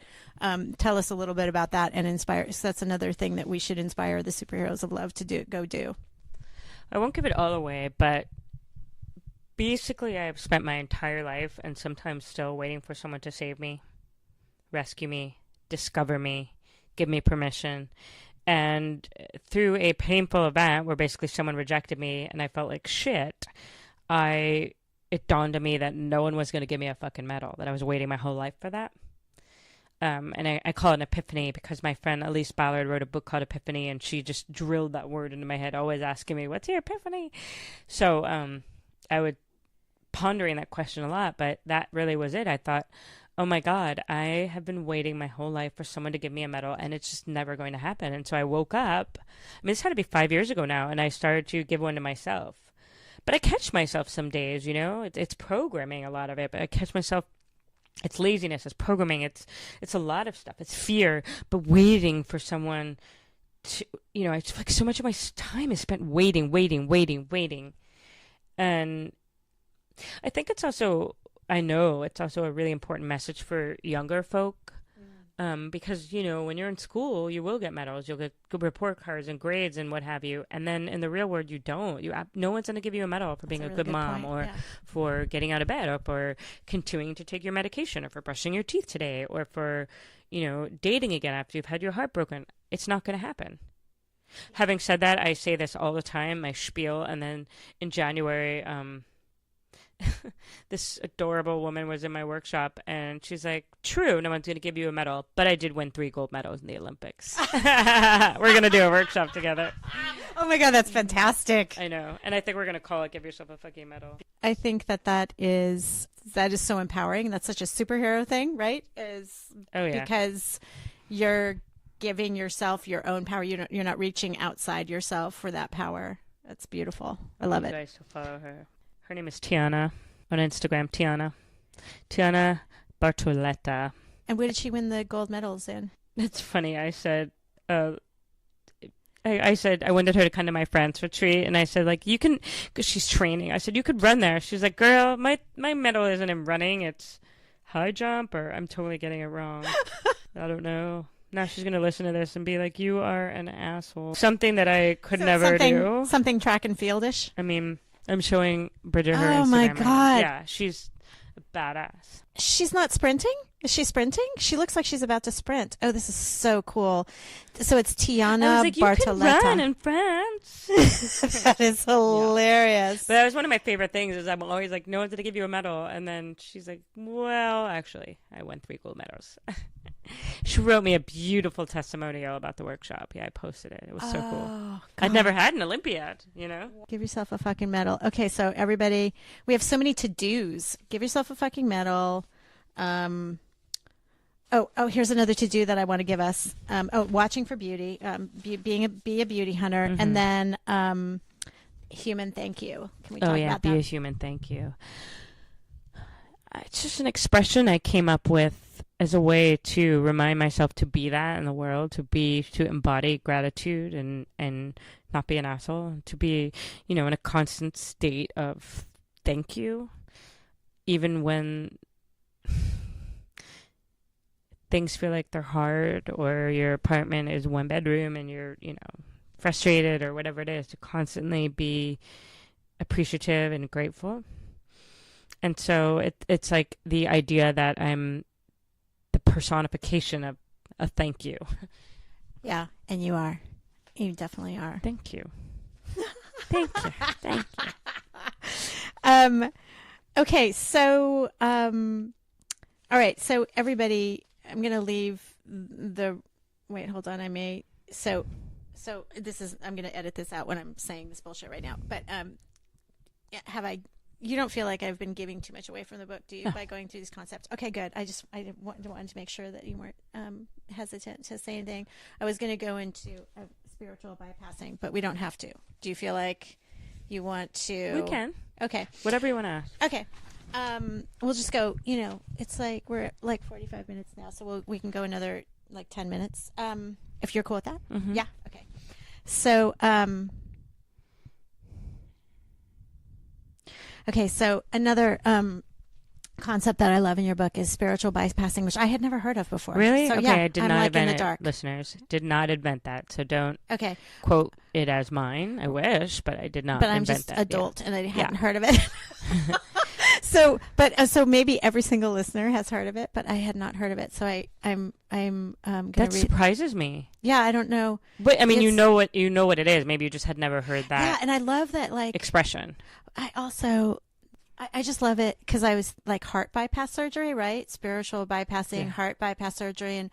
tell us a little bit about that and inspire. So that's another thing that we should inspire the superheroes of love to do. I won't give it all away, but basically, I have spent my entire life and sometimes still waiting for someone to save me, rescue me, discover me, give me permission. And through a painful event where basically someone rejected me and I felt like shit, it dawned on me that no one was going to give me a fucking medal, that I was waiting my whole life for that. And I call it an epiphany because my friend Elise Ballard wrote a book called Epiphany, and she just drilled that word into my head, always asking me, what's your epiphany? So I would pondering that question a lot, but that really was it. I thought, oh my God, I have been waiting my whole life for someone to give me a medal, and it's just never going to happen. And so I woke up. I mean, this had to be 5 years ago now, and I started to give one to myself. But I catch myself some days, it's programming, a lot of it, but I catch myself. It's laziness, it's programming, it's a lot of stuff. It's fear, but waiting for someone to, I feel like so much of my time is spent waiting. And I think it's also a really important message for younger folk, because, when you're in school, you will get medals, you'll get good report cards and grades and what have you. And then in the real world, you don't. No one's going to give you a medal for being a good mom or for getting out of bed or for continuing to take your medication or for brushing your teeth today or for, dating again after you've had your heart broken. It's not going to happen. Having said that, I say this all the time, my spiel, and then in January, this adorable woman was in my workshop, and she's like, true, no one's going to give you a medal, but I did win 3 gold medals in the Olympics. We're going to do a workshop together. Oh my God, that's fantastic. I know. And I think we're going to call it Give Yourself a Fucking Medal. I think that is so empowering. That's such a superhero thing, right? Because you're giving yourself your own power. You're not reaching outside yourself for that power. That's beautiful. I love it. You guys will follow her. Her name is Tiana on Instagram. Tiana Bartoletta. And where did she win the gold medals in? It's funny. I said, I said I wanted her to come to my France retreat, and I said, like, you can, because she's training. I said, you could run there. She's like, girl, my medal isn't in running. It's high jump, or I'm totally getting it wrong. I don't know. Now she's going to listen to this and be like, you are an asshole. Something that I could never do. Something track and field-ish? I mean, I'm showing Bridget her Instagram. Oh, my God. Yeah, she's a badass. She's not sprinting? Is she sprinting? She looks like she's about to sprint. Oh, this is so cool. So it's Tiana Bartoletta. You can run in France. That is hilarious. Yeah. But that was one of my favorite things is I'm always like, no one's going to give you a medal. And then she's like, well, actually, I won 3 gold medals. She wrote me a beautiful testimonial about the workshop. Yeah, I posted it. It was so cool. God. I'd never had an Olympiad, you know? Give yourself a fucking medal. Okay, so everybody, we have so many to-dos. Give yourself a fucking medal. Here's another to-do that I want to give us. Watching for beauty, be a beauty hunter, and then human thank you. Can we talk about that? Be a human thank you. It's just an expression I came up with as a way to remind myself to be that in the world, to embody gratitude and not be an asshole, to be, in a constant state of thank you, even when things feel like they're hard or your apartment is 1 bedroom and you're, frustrated or whatever it is, to constantly be appreciative and grateful. And so it's like the idea that I'm the personification of a thank you. Yeah, and you are. You definitely are. Thank you. Thank you. Thank you. Okay, so all right, so everybody, I'm going to leave wait, hold on, so this is, I'm going to edit this out when I'm saying this bullshit right now, but you don't feel like I've been giving too much away from the book, do you, by going through these concepts? Okay, good. I wanted to make sure that you weren't hesitant to say anything. I was going to go into spiritual bypassing, but we don't have to. Do you feel like you want to? We can. Okay. Whatever you want to ask. Okay. We'll just go, it's like we're at like 45 minutes now, so we can go another like 10 minutes. If you're cool with that? Mm-hmm. Yeah. Okay. So, so another concept that I love in your book is spiritual bypassing, which I had never heard of before. Really? So, okay, yeah, I did I'm not like invent in the dark. it, listeners. Did not invent that, so don't quote it as mine. I wish, but I did not invent that. But I'm just adult, and I hadn't heard of it. So maybe every single listener has heard of it, but I had not heard of it. So I'm going to That surprises me. Yeah, I don't know. But I mean, you know what it is. Maybe you just had never heard that. Yeah, and I love that expression. I just love it because I was like heart bypass surgery, right? Spiritual bypassing, heart bypass surgery, and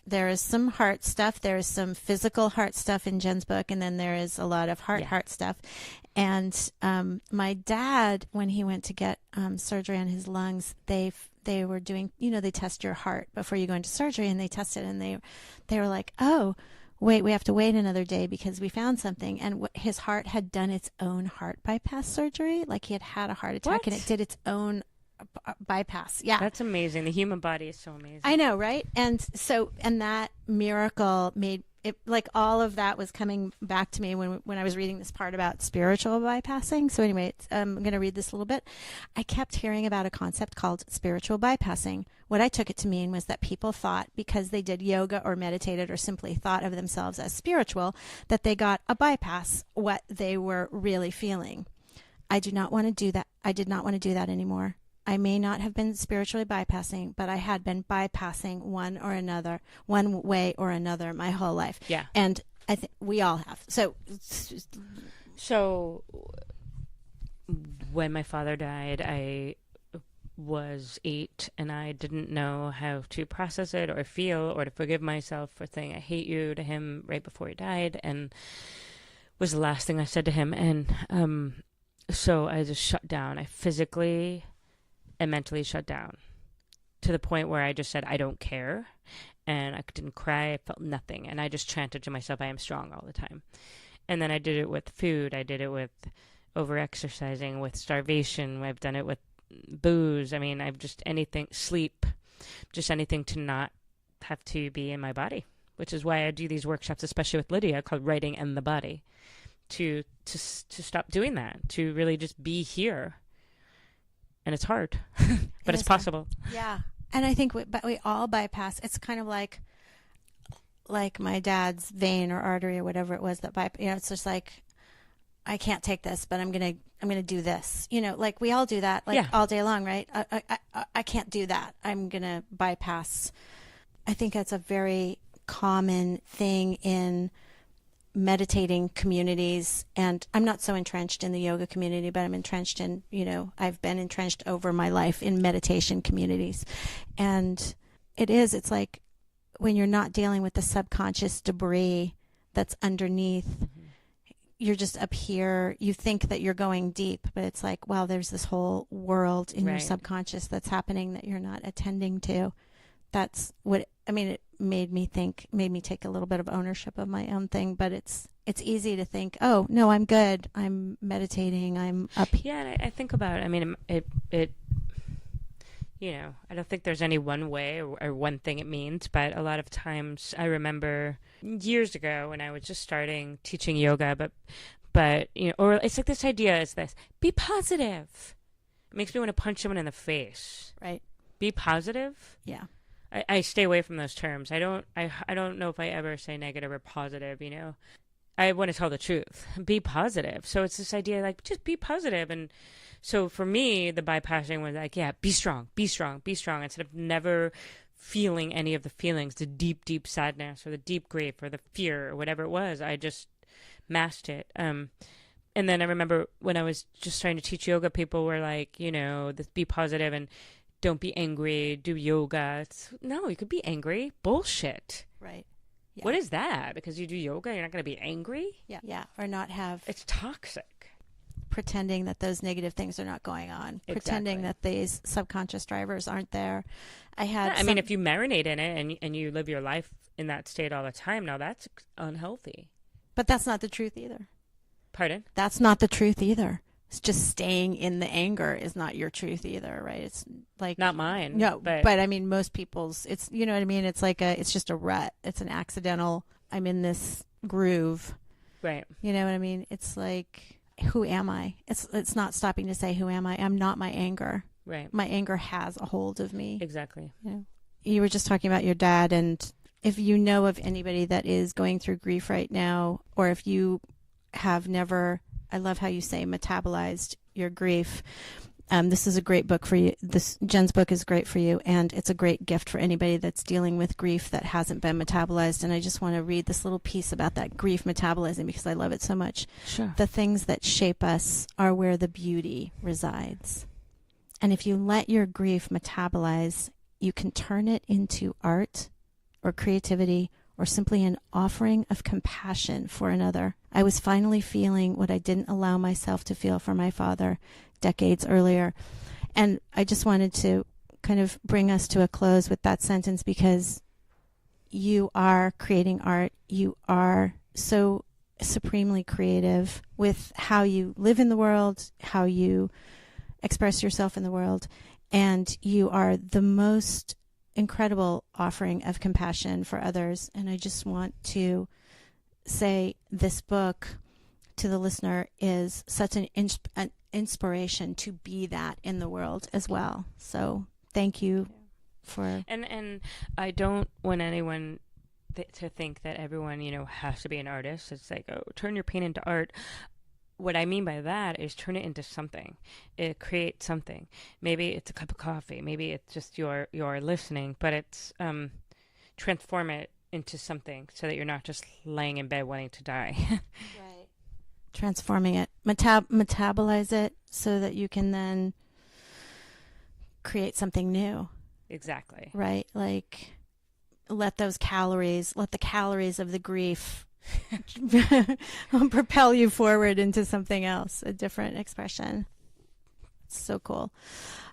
there is some heart stuff. There is some physical heart stuff in Jen's book, and then there is a lot of heart stuff. And my dad, when he went to get surgery on his lungs, they were doing, they test your heart before you go into surgery, and they tested, and they were like, oh, wait, we have to wait another day because we found something. And his heart had done its own heart bypass surgery. Like he had a heart attack and it did its own bypass. Yeah. That's amazing. The human body is so amazing. I know, right? And that miracle made it, like all of that was coming back to me when I was reading this part about spiritual bypassing. So anyway, I'm going to read this a little bit. I kept hearing about a concept called spiritual bypassing. What I took it to mean was that people thought because they did yoga or meditated or simply thought of themselves as spiritual, that they got a bypass what they were really feeling. I do not want to do that. I did not want to do that anymore. I may not have been spiritually bypassing, but I had been bypassing one way or another my whole life. Yeah. And I think we all have. So when my father died, I was 8 and I didn't know how to process it or feel or to forgive myself for saying I hate you to him right before he died, and was the last thing I said to him. And so I just shut down. I physically and mentally shut down to the point where I just said I don't care, and I didn't cry. I felt nothing, and I just chanted to myself I am strong all the time. And then I did it with food. I did it with over exercising, with starvation. I've done it with booze. I mean, I've just anything, sleep, just anything to not have to be in my body, which is why I do these workshops, especially with Lydia, called Writing and the Body, to stop doing that, to really just be here. And it's hard, but it's possible. Yeah. And I think we all bypass. It's kind of like my dad's vein or artery or whatever it was that it's just like, I can't take this, but I'm gonna do this. Like we all do that, all day long, right? I can't do that. I'm gonna bypass. I think that's a very common thing in meditating communities, and I'm not so entrenched in the yoga community, but I'm entrenched in, I've been entrenched over my life in meditation communities, and it's like when you're not dealing with the subconscious debris that's underneath. You're just up here. You think that you're going deep, but it's like, wow, there's this whole world in your subconscious that's happening that you're not attending to. That's what, it made me take a little bit of ownership of my own thing, but it's easy to think, oh, no, I'm good. I'm meditating. I'm up here. Yeah, and I think about it. I don't think there's any one way or one thing it means, but a lot of times I remember years ago when I was just starting teaching yoga, but or it's like this idea is this: be positive. It makes me want to punch someone in the face. Right. Be positive. Yeah. I stay away from those terms. I don't know if I ever say negative or positive. I want to tell the truth. Be positive. So it's this idea like just be positive. And so for me, the bypassing was like, yeah, be strong, be strong, be strong. Instead of never feeling any of the feelings, the deep, deep sadness or the deep grief or the fear or whatever it was, I just masked it. And then I remember when I was just trying to teach yoga, people were like, this be positive and don't be angry, do yoga. No, you could be angry. Bullshit. Right. Yeah. What is that? Because you do yoga, you're not going to be angry? Yeah. Yeah. Or not have... It's toxic. Pretending that those negative things are not going on. Exactly. Pretending that these subconscious drivers aren't there. If you marinate in it and you live your life in that state all the time, now that's unhealthy. But that's not the truth either. Pardon? That's not the truth either. It's just staying in the anger is not your truth either, right? It's like not mine. No, but most people's. It's It's like it's just a rut. It's an accidental. I'm in this groove. Right. You know what I mean? It's like, who am I? It's not stopping to say who am I. I'm not my anger. Right. My anger has a hold of me. Exactly. You were just talking about your dad, and if you know of anybody that is going through grief right now, or if you have never. I love how you say metabolized your grief. This is a great book for you. Jen's book is great for you, and it's a great gift for anybody that's dealing with grief that hasn't been metabolized. And I just want to read this little piece about that grief metabolism because I love it so much. Sure. The things that shape us are where the beauty resides. And if you let your grief metabolize, you can turn it into art or creativity or simply an offering of compassion for another. I was finally feeling what I didn't allow myself to feel for my father decades earlier. And I just wanted to kind of bring us to a close with that sentence because you are creating art. You are so supremely creative with how you live in the world, how you express yourself in the world. And you are the most incredible offering of compassion for others. And I just want to say this book to the listener is such an inspiration to be that in the world as well. So thank you for... And I don't want anyone to think that everyone, has to be an artist. It's like, oh, turn your pain into art. What I mean by that is turn it into something. Create something. Maybe it's a cup of coffee. Maybe it's just your listening, but it's transform it into something so that you're not just laying in bed wanting to die. Right. Transforming it. Metabolize it so that you can then create something new. Exactly. Right? Like, let the calories of the grief propel you forward into something else, a different expression. It's so cool.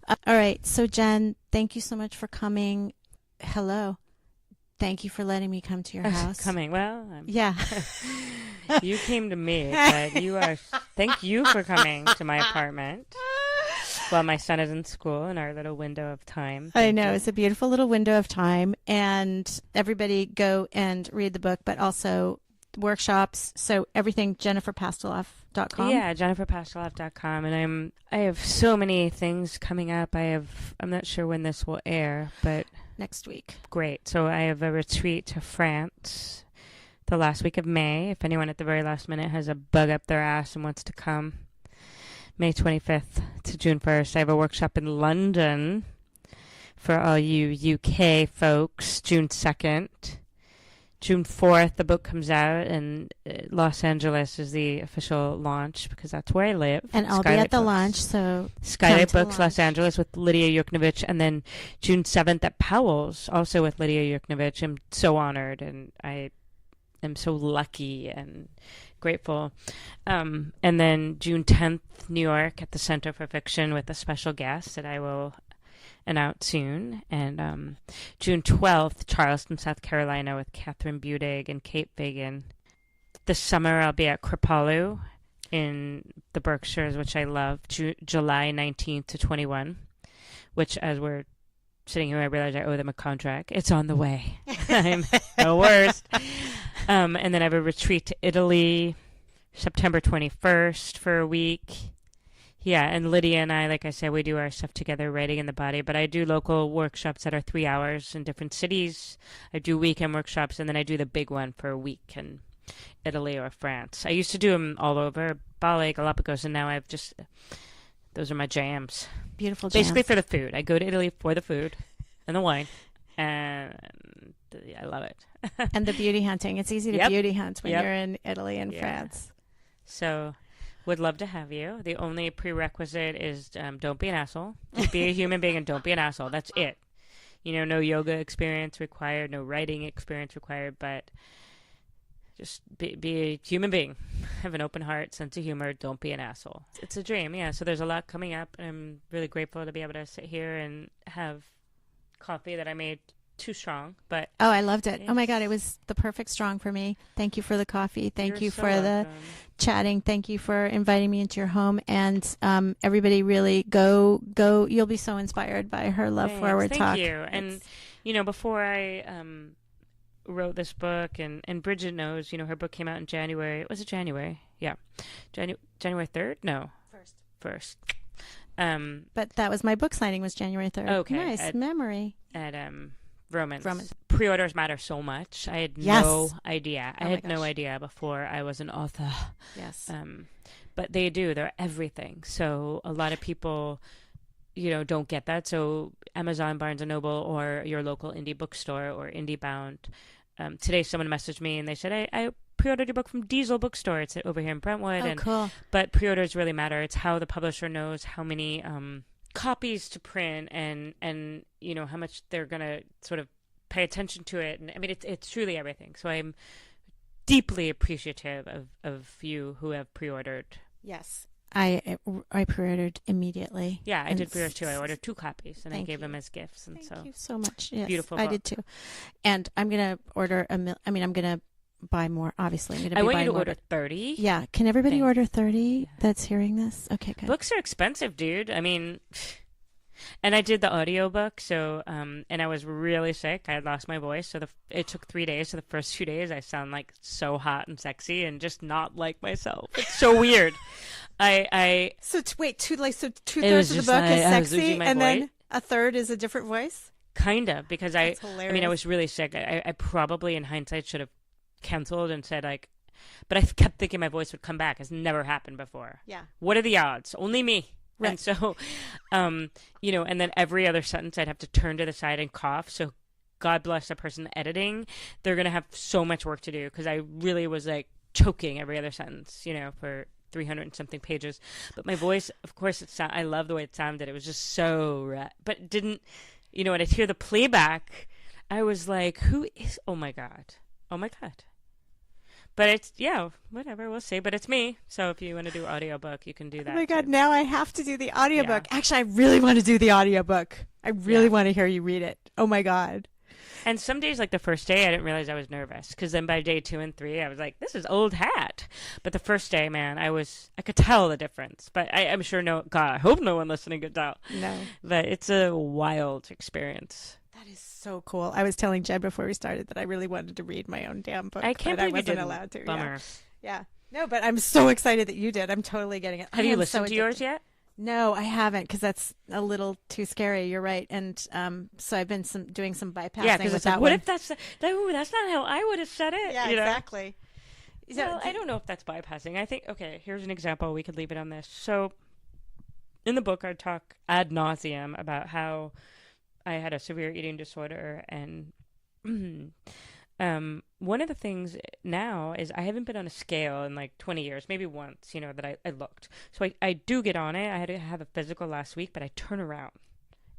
All right. So, Jen, thank you so much for coming. Hello. Thank you for letting me come to your house. Yeah. You came to me, but thank you for coming to my apartment while my son is in school in our little window of time. I know. It's a beautiful little window of time. And everybody go and read the book, but also workshops. So everything, jenniferpastiloff.com. Yeah, jenniferpastiloff.com. And I have so many things coming up. I'm not sure when this will air, but next week. Great. So I have a retreat to France the last week of May. If anyone at the very last minute has a bug up their ass and wants to come, May 25th to June 1st. I have a workshop in London for all you UK folks, June 2nd. June 4th, the book comes out, and Los Angeles is the official launch because that's where I live. And I'll be at the launch, so Skylight Books, Los Angeles with Lydia Yuknovich, and then June 7th at Powell's, also with Lydia Yuknovich. I'm so honored, and I am so lucky and grateful. And then June 10th, New York at the Center for Fiction with a special guest that I will announce soon. And June 12th, Charleston, South Carolina with Catherine Budig and Kate Fagan. This summer, I'll be at Kripalu in the Berkshires, which I love, July 19th to 21, which as we're sitting here, I realize I owe them a contract. It's on the way. I'm the worst. And then I have a retreat to Italy, September 21st for a week. Yeah, and Lydia and I, like I said, we do our stuff together, writing in the body. But I do local workshops that are 3 hours in different cities. I do weekend workshops, and then I do the big one for a week in Italy or France. I used to do them all over, Bali, Galapagos, and now I've just... Those are my jams. Beautiful jams. Basically for the food. I go to Italy for the food and the wine, and I love it. And the beauty hunting. It's easy to beauty hunt when Yep. you're in Italy and France. So... would love to have you. The only prerequisite is don't be an asshole. Just be a human being and don't be an asshole. That's it. You know, no yoga experience required, no writing experience required, but just be a human being. Have an open heart, sense of humor. Don't be an asshole. It's a dream, yeah. So there's a lot coming up, and I'm really grateful to be able to sit here and have coffee that I made too strong, but oh, I loved it. Oh my God, it was the perfect strong for me. Thank you for the coffee. Thank you for the chatting. Thank you for inviting me into your home. And everybody, really go. You'll be so inspired by her love forward talk. Thank you. And you know, before I wrote this book, and Bridget knows, you know, her book came out in January. Was it January? Yeah, January 3rd? No, first. But that was my book signing was January 3rd. Okay, nice memory. At Romans. Pre-orders matter so much. I had no idea. I had no idea before I was an author. Yes. But they do. They're everything. So a lot of people, you know, don't get that. So Amazon, Barnes & Noble, or your local indie bookstore or IndieBound. Today someone messaged me and they said, I pre-ordered your book from Diesel Bookstore. It's over here in Brentwood. Oh, cool. But pre-orders really matter. It's how the publisher knows how many... copies to print and you know how much they're gonna sort of pay attention to it, and I mean it's truly everything. So I'm deeply appreciative of you who have pre-ordered. Yes, I pre-ordered immediately. Yeah, I did pre-order too. I ordered 2 copies and I gave them as gifts, and thank you so much. Yes, beautiful I book. did too, and I'm gonna order I'm gonna buy more. Obviously, I'm gonna. I want you to order 30. Yeah, can everybody order 30 yeah. that's hearing this? Okay, good. Books are expensive, dude. I mean, and I did the audiobook, so and I was really sick. I had lost my voice, so it took 3 days. So the first 2 days, I sound like so hot and sexy, and just not like myself. It's so weird. So wait, two-thirds of the book is sexy, and voice. Then a third is a different voice. Kind of, because I mean, I was really sick. I probably, in hindsight, should have canceled and said but I kept thinking my voice would come back. It's never happened before. Yeah. What are the odds? Only me. Right. And so, you know, and then every other sentence I'd have to turn to the side and cough. So God bless the person editing. They're going to have so much work to do because I really was like choking every other sentence, you know, for 300 and something pages. But my voice, of course, I love the way it sounded. It was just so, but it didn't, when I'd hear the playback, I was like, who is, oh my God. But it's, whatever, we'll see. But it's me. So if you want to do audiobook, you can do that. Oh my God, now I have to do the audiobook. Yeah. Actually, I really want to do the audiobook. I really want to hear you read it. Oh my God. And some days, like the first day, I didn't realize I was nervous. Because then by day 2 and 3, I was like, this is old hat. But the first day, man, I could tell the difference. But I'm sure God, I hope no one listening could tell. No. But it's a wild experience. That is so cool. I was telling Jed before we started that I really wanted to read my own damn book. I can't believe I wasn't you didn't. allowed to. Bummer. Yeah. No, but I'm so excited that you did. I'm totally getting it. Have you listened to yours yet? No, I haven't, because that's a little too scary. You're right. And so I've been doing some bypassing. Yeah, because with that what if that's not how I would have said it? Yeah, exactly. Well, I don't know if that's bypassing. I think, okay, here's an example. We could leave it on this. So in the book, I talk ad nauseum about how I had a severe eating disorder, and one of the things now is I haven't been on a scale in like 20 years, maybe once, that I looked. So I do get on it. I had to have a physical last week, but I turn around.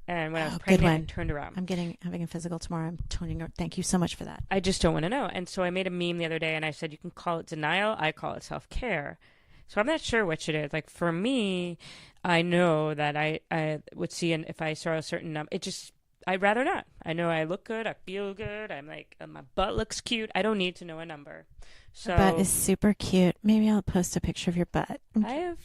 And when I was pregnant, I turned around. I'm having a physical tomorrow. I'm toning around. Thank you so much for that. I just don't want to know. And so I made a meme the other day, and I said, you can call it denial. I call it self-care. So I'm not sure which it is. Like for me, I know that I would see, and if I saw a certain number, I'd rather not. I know I look good. I feel good. I'm like, my butt looks cute. I don't need to know a number. So your butt is super cute. Maybe I'll post a picture of your butt. I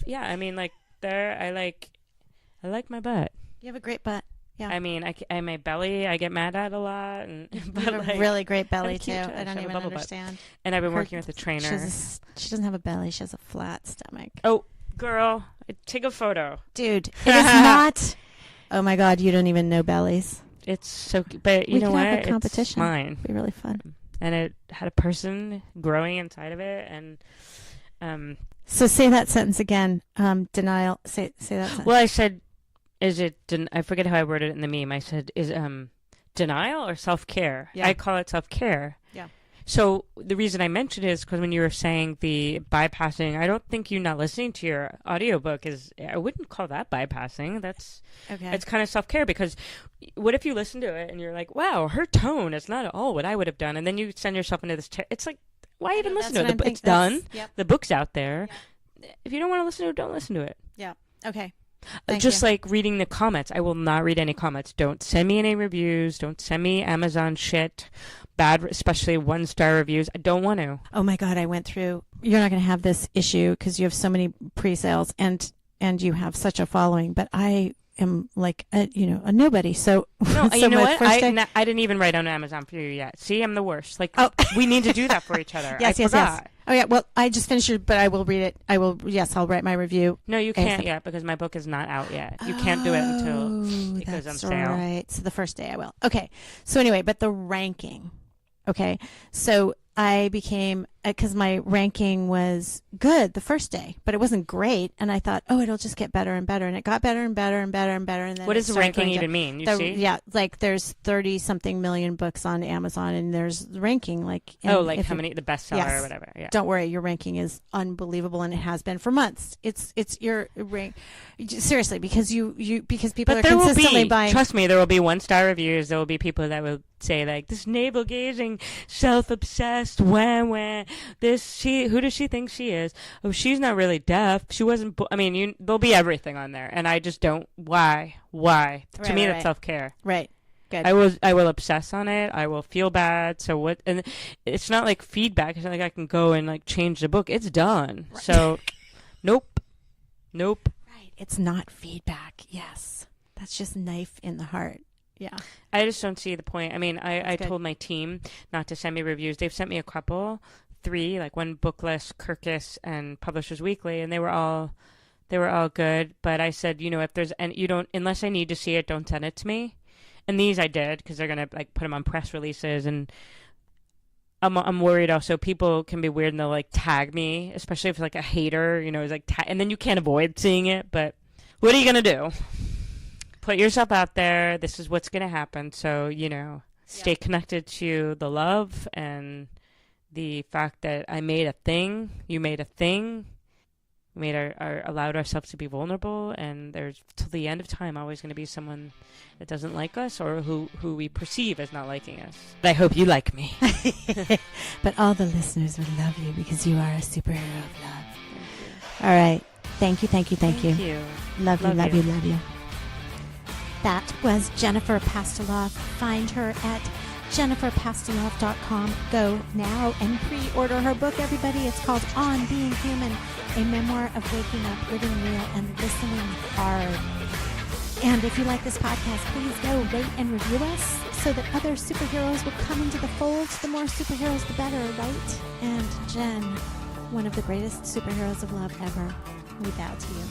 like my butt. You have a great butt. Yeah. I mean, my belly, I get mad at a lot. And, but you have a really great belly, too. I don't even understand. Butt. And I've been working with a trainer. She doesn't have a belly. She has a flat stomach. Oh, girl, take a photo. Dude, it is not. Oh, my God, you don't even know bellies. It's so, but you know what? Have a competition. It's mine. It'd be really fun. And it had a person growing inside of it, and So say that sentence again. Denial. Say that sentence. Well, I said, is it? I forget how I worded it in the meme. I said, is denial or self-care? Yeah. I call it self-care. Yeah. So the reason I mentioned it is because when you were saying the bypassing, I don't think you not listening to your audiobook I wouldn't call that bypassing. That's okay. It's kind of self-care, because what if you listen to it and you're like, wow, her tone is not at all what I would have done. And then you send yourself into this, it's like, why even listen to it? It's done. Yep. The book's out there. Yep. If you don't want to listen to it, don't listen to it. Yeah. Okay. Just like reading the comments. I will not read any comments. Don't send me any reviews. Don't send me Amazon shit. Bad, especially 1-star reviews. I don't want to. Oh my God, I went through. You're not going to have this issue because you have so many pre-sales and you have such a following. But I am like a nobody. So no, you know what? I didn't even write on Amazon for you yet. See, I'm the worst. Like we need to do that for each other. Yes. Oh yeah. Well, I just finished it, but I will read it. I'll write my review. No, you can't yet because my book is not out yet. You can't do it until it goes on sale. Right. So the first day I will. Okay. So anyway, but the ranking. Okay. So I became, because my ranking was good the first day, but it wasn't great. And I thought, it'll just get better and better. And it got better and better and better and better. And then what does ranking even mean? You see? Yeah. Like there's 30 something million books on Amazon and there's ranking. How many, the bestseller or whatever. Yeah. Don't worry. Your ranking is unbelievable. And it has been for months. It's your rank. Seriously, because because people are consistently buying. Trust me, there will be 1-star reviews. There will be people that will say like this navel gazing, self-obsessed, wah, this, who does she think she is? Oh, she's not really deaf. She wasn't, there'll be everything on there. And I just don't, why? To me, that's self-care. Right. Good. I will obsess on it. I will feel bad. So what, and it's not like feedback. It's not like I can go and like change the book. It's done. Right. So nope. Right. It's not feedback. Yes. That's just knife in the heart. Yeah. I just don't see the point. I told my team not to send me reviews. They've sent me a couple, 3, like one Booklist, Kirkus, and Publishers Weekly, and they were all good. But I said, if there's, and you don't, unless I need to see it, don't send it to me. And these I did because they're gonna like put them on press releases, and I'm worried also people can be weird and they'll like tag me, especially if it's like a hater, it's like and then you can't avoid seeing it. But what are you gonna do? Put yourself out there. This is what's going to happen. So, stay connected to the love and the fact that I made a thing. You made a thing. We allowed ourselves to be vulnerable, and there's till the end of time always going to be someone that doesn't like us or who we perceive as not liking us. But I hope you like me. But all the listeners will love you because you are a superhero of love. All right. Thank you. Thank you. Love you. That was Jennifer Pastiloff. Find her at jenniferpastiloff.com. Go now and pre-order her book, everybody. It's called On Being Human, a memoir of waking up, living real, and listening hard. And if you like this podcast, please go rate and review us so that other superheroes will come into the fold. The more superheroes, the better, right? And Jen, one of the greatest superheroes of love ever, we bow to you.